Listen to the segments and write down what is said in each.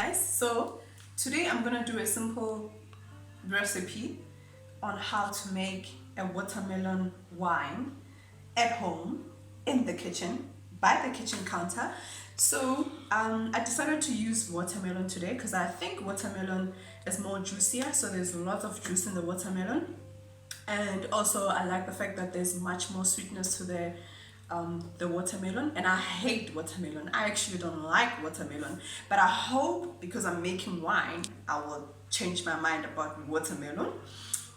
guys, so today I'm gonna do a simple recipe on how to make a watermelon wine at home in the kitchen by the kitchen counter. So I decided to use watermelon today because I think watermelon is more juicier, so there's lots of juice in the watermelon, and also I like the fact that there's much more sweetness to the watermelon. And I hate watermelon. I actually don't like watermelon, but I hope because I'm making wine I will change my mind about watermelon.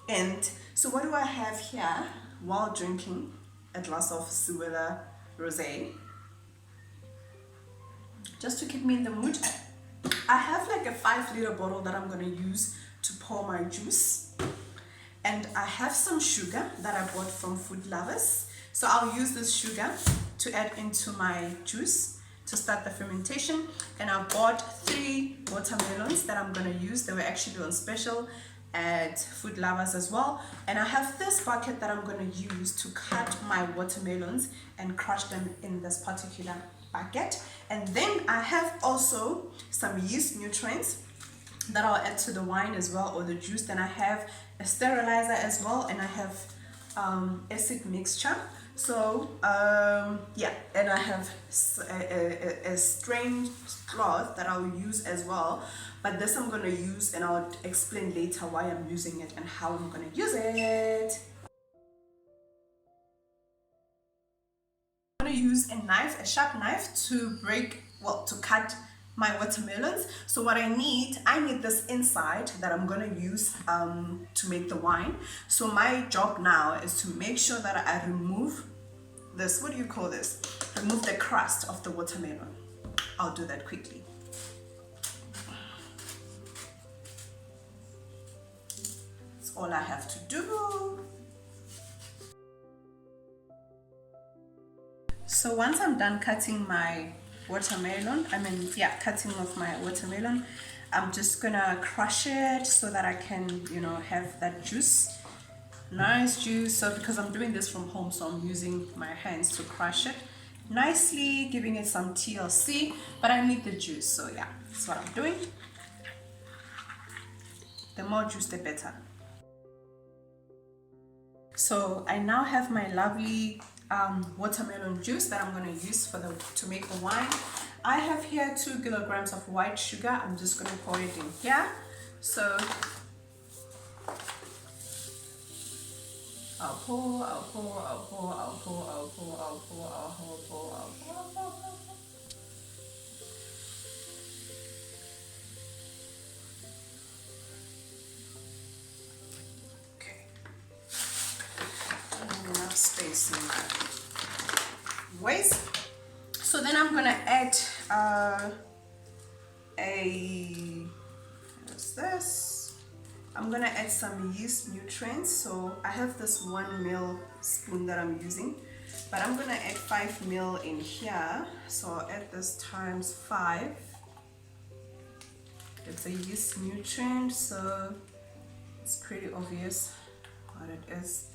And so what do I have here while drinking a glass of Suela Rosé just to keep me in the mood? I have like a 5-liter bottle that I'm going to use to pour my juice, and I have some sugar that I bought from Food Lovers. So I'll use this sugar to add into my juice to start the fermentation. And I bought 3 watermelons that I'm going to use. They were actually on special at Food Lovers as well. And I have this bucket that I'm going to use to cut my watermelons and crush them in this particular bucket. And then I have also some yeast nutrients that I'll add to the wine as well, or the juice. Then I have a sterilizer as well, and I have acid mixture. So yeah, and I have a strained cloth that I'll use as well, but this I'm going to use and I'll explain later why I'm using it and how I'm going to use it. I'm going to use a knife, a sharp knife, to cut my watermelons. So what I need this inside that I'm going to use to make the wine. So my job now is to make sure that I remove this, what do you call this? Remove the crust of the watermelon. I'll do that quickly. That's all I have to do. So once I'm done cutting my watermelon, cutting off my watermelon, I'm just gonna crush it so that I can, have that juice, nice juice. So because I'm doing this from home, so I'm using my hands to crush it nicely, giving it some TLC, but I need the juice. So yeah, that's what I'm doing. The more juice, the better. So I now have my lovely watermelon juice that I'm going to use to make the wine. I have here 2 kilograms of white sugar. I'm just going to pour it in here. So I'll pour. Enough space in my waist. So then I'm gonna add what's this? I'm gonna add some yeast nutrients. So I have this 1 ml spoon that I'm using, but I'm gonna add 5 ml in here. So I'll add this times 5. It's a yeast nutrient, so it's pretty obvious what it is.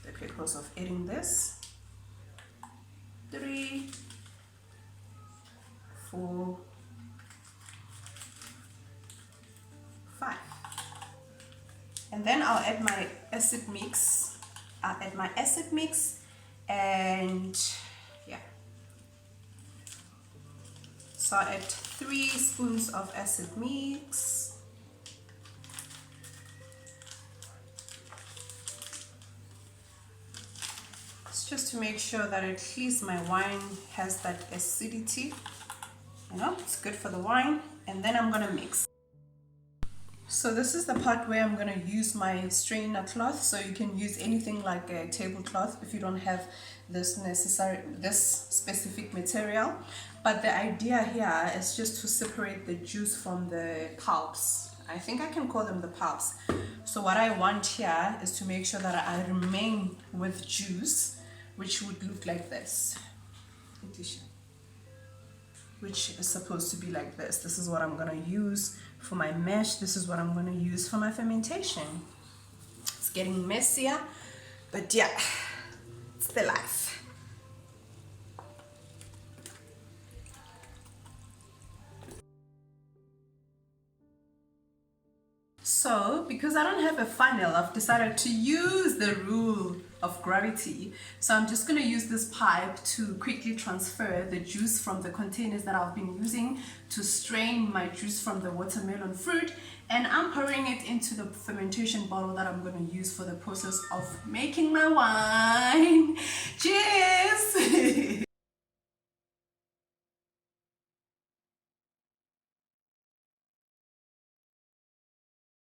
The purpose of adding this. 3, 4, 5. And then I'll add my acid mix. And yeah. So I'll add 3 spoons of acid mix. Just to make sure that at least my wine has that acidity, it's good for the wine. And then I'm gonna mix. So this is the part where I'm gonna use my strainer cloth. So you can use anything like a tablecloth if you don't have this specific material. But the idea here is just to separate the juice from the pulps. I think I can call them the pulps. So what I want here is to make sure that I remain with juice, which would look like this, which is supposed to be like this. This is what I'm gonna use for my mash. This is what I'm gonna use for my fermentation. It's getting messier, but yeah, it's the life. So because I don't have a funnel, I've decided to use the rule of gravity. So I'm just going to use this pipe to quickly transfer the juice from the containers that I've been using to strain my juice from the watermelon fruit, and I'm pouring it into the fermentation bottle that I'm going to use for the process of making my wine. Cheers!